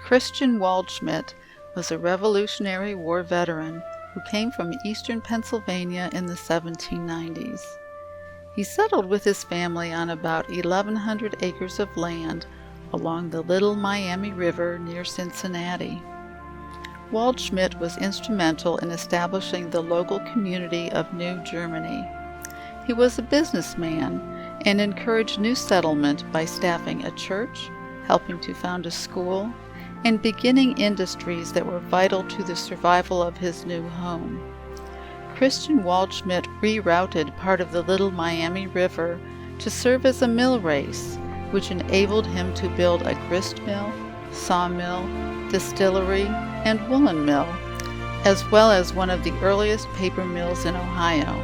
Christian Waldschmidt was a Revolutionary War veteran who came from eastern Pennsylvania in the 1790s. He settled with his family on about 1,100 acres of land along the Little Miami River near Cincinnati. Waldschmidt was instrumental in establishing the local community of New Germany. He was a businessman and encouraged new settlement by staffing a church, helping to found a school, and beginning industries that were vital to the survival of his new home. Christian Waldschmidt rerouted part of the Little Miami River to serve as a mill race, which enabled him to build a grist mill, sawmill, distillery, and woolen mill, as well as one of the earliest paper mills in Ohio.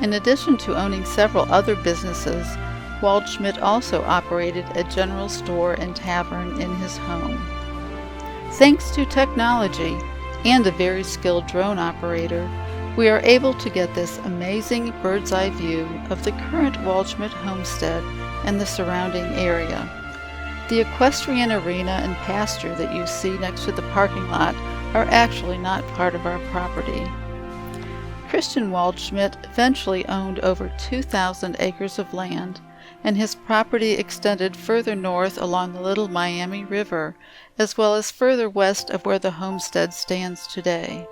In addition to owning several other businesses, Waldschmidt also operated a general store and tavern in his home. Thanks to technology and a very skilled drone operator, we are able to get this amazing bird's-eye view of the current Waldschmidt Homestead and the surrounding area. The equestrian arena and pasture that you see next to the parking lot are actually not part of our property. Christian Waldschmidt eventually owned over 2,000 acres of land, and his property extended further north along the Little Miami River, as well as further west of where the homestead stands today.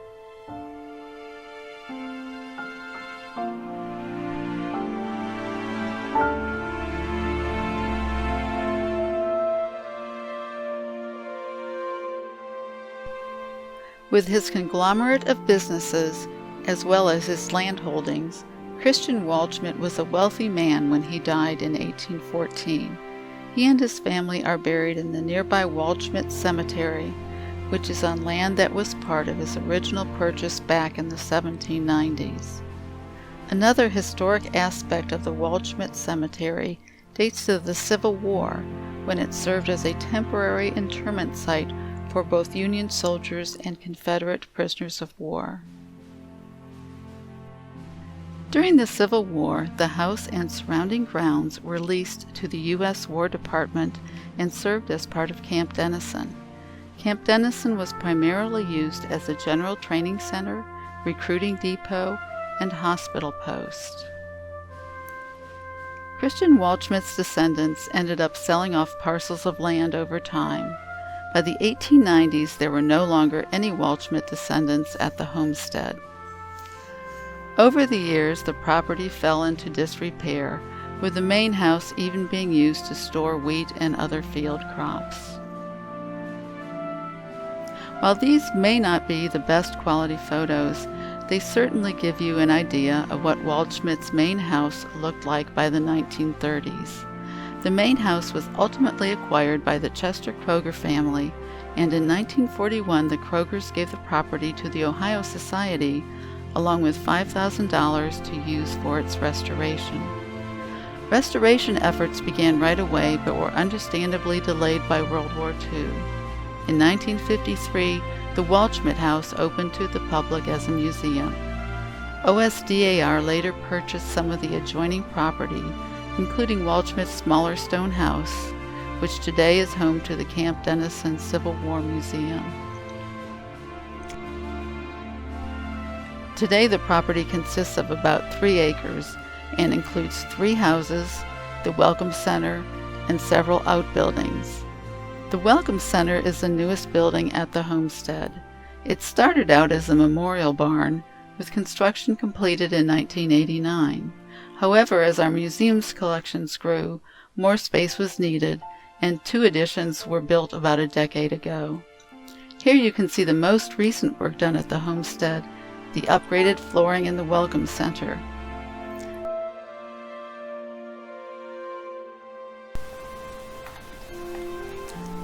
With his conglomerate of businesses, as well as his land holdings, Christian Waldschmidt was a wealthy man when he died in 1814. He and his family are buried in the nearby Waldschmidt Cemetery, which is on land that was part of his original purchase back in the 1790s. Another historic aspect of the Waldschmidt Cemetery dates to the Civil War, when it served as a temporary interment site for both Union soldiers and Confederate prisoners of war. During the Civil War, the house and surrounding grounds were leased to the U.S. War Department and served as part of Camp Dennison. Camp Dennison was primarily used as a general training center, recruiting depot, and hospital post. Christian Waldschmidt's descendants ended up selling off parcels of land over time. By the 1890s, there were no longer any Waldschmidt descendants at the homestead. Over the years, the property fell into disrepair, with the main house even being used to store wheat and other field crops. While these may not be the best quality photos, they certainly give you an idea of what Waldschmidt's main house looked like by the 1930s. The main house was ultimately acquired by the Chester Kroger family, and in 1941 the Krogers gave the property to the Ohio Society, along with $5,000 to use for its restoration. Restoration efforts began right away but were understandably delayed by World War II. In 1953, the Waldschmidt House opened to the public as a museum. OSDAR later purchased some of the adjoining property, including Waldschmidt's smaller stone house, which today is home to the Camp Dennison Civil War Museum. Today the property consists of about 3 acres and includes 3 houses, the Welcome Center, and several outbuildings. The Welcome Center is the newest building at the homestead. It started out as a memorial barn, with construction completed in 1989. However, as our museum's collections grew, more space was needed, and 2 additions were built about a decade ago. Here you can see the most recent work done at the homestead, the upgraded flooring in the Welcome Center.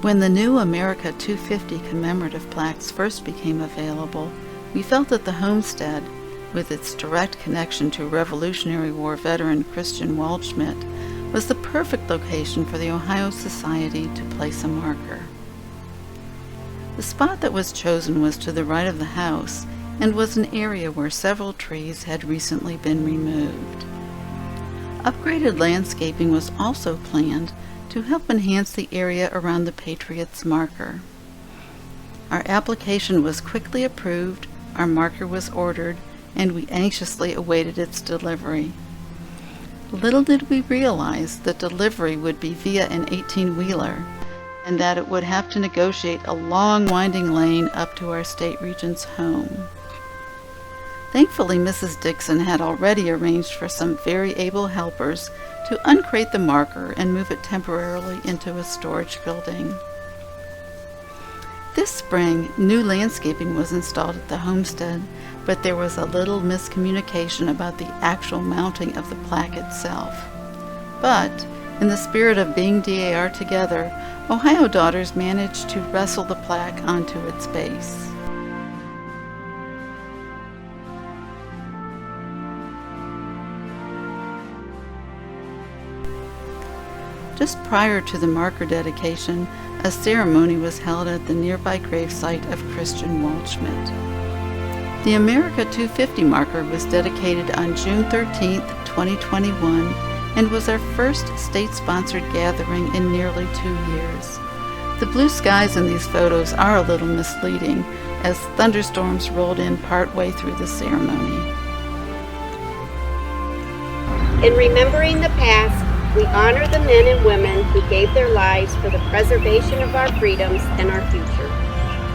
When the new America 250 commemorative plaques first became available, we felt that the homestead, with its direct connection to Revolutionary War veteran Christian Waldschmidt, was the perfect location for the Ohio Society to place a marker. The spot that was chosen was to the right of the house and was an area where several trees had recently been removed. Upgraded landscaping was also planned to help enhance the area around the Patriot's Marker. Our application was quickly approved, our marker was ordered, and we anxiously awaited its delivery. Little did we realize that delivery would be via an 18-wheeler, and that it would have to negotiate a long winding lane up to our state regent's home. Thankfully, Mrs. Dixon had already arranged for some very able helpers to uncrate the marker and move it temporarily into a storage building. This spring, new landscaping was installed at the homestead, but there was a little miscommunication about the actual mounting of the plaque itself. But, in the spirit of being DAR together, Ohio Daughters managed to wrestle the plaque onto its base. Just prior to the marker dedication, a ceremony was held at the nearby gravesite of Christian Waldschmidt. The America 250 marker was dedicated on June 13, 2021, and was our first state-sponsored gathering in nearly 2 years. The blue skies in these photos are a little misleading, as thunderstorms rolled in partway through the ceremony. In remembering the past, we honor the men and women who gave their lives for the preservation of our freedoms and our future.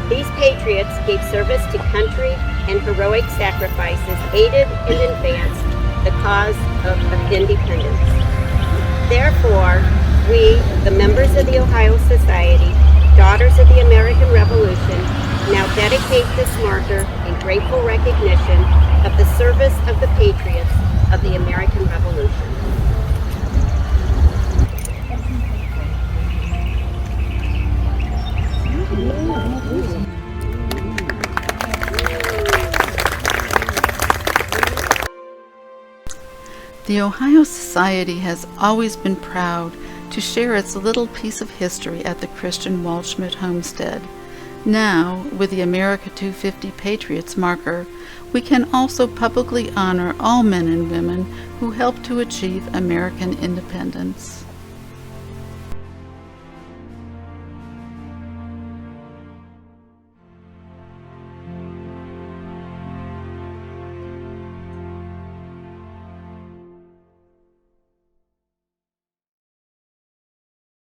These patriots gave service to country and heroic sacrifices aided and advanced the cause of independence. Therefore, we, the members of the Ohio Society, Daughters of the American Revolution, now dedicate this marker in grateful recognition of the service of the patriots of the American Revolution. The Ohio Society has always been proud to share its little piece of history at the Christian Waldschmidt Homestead. Now, with the America 250 Patriots marker, we can also publicly honor all men and women who helped to achieve American independence.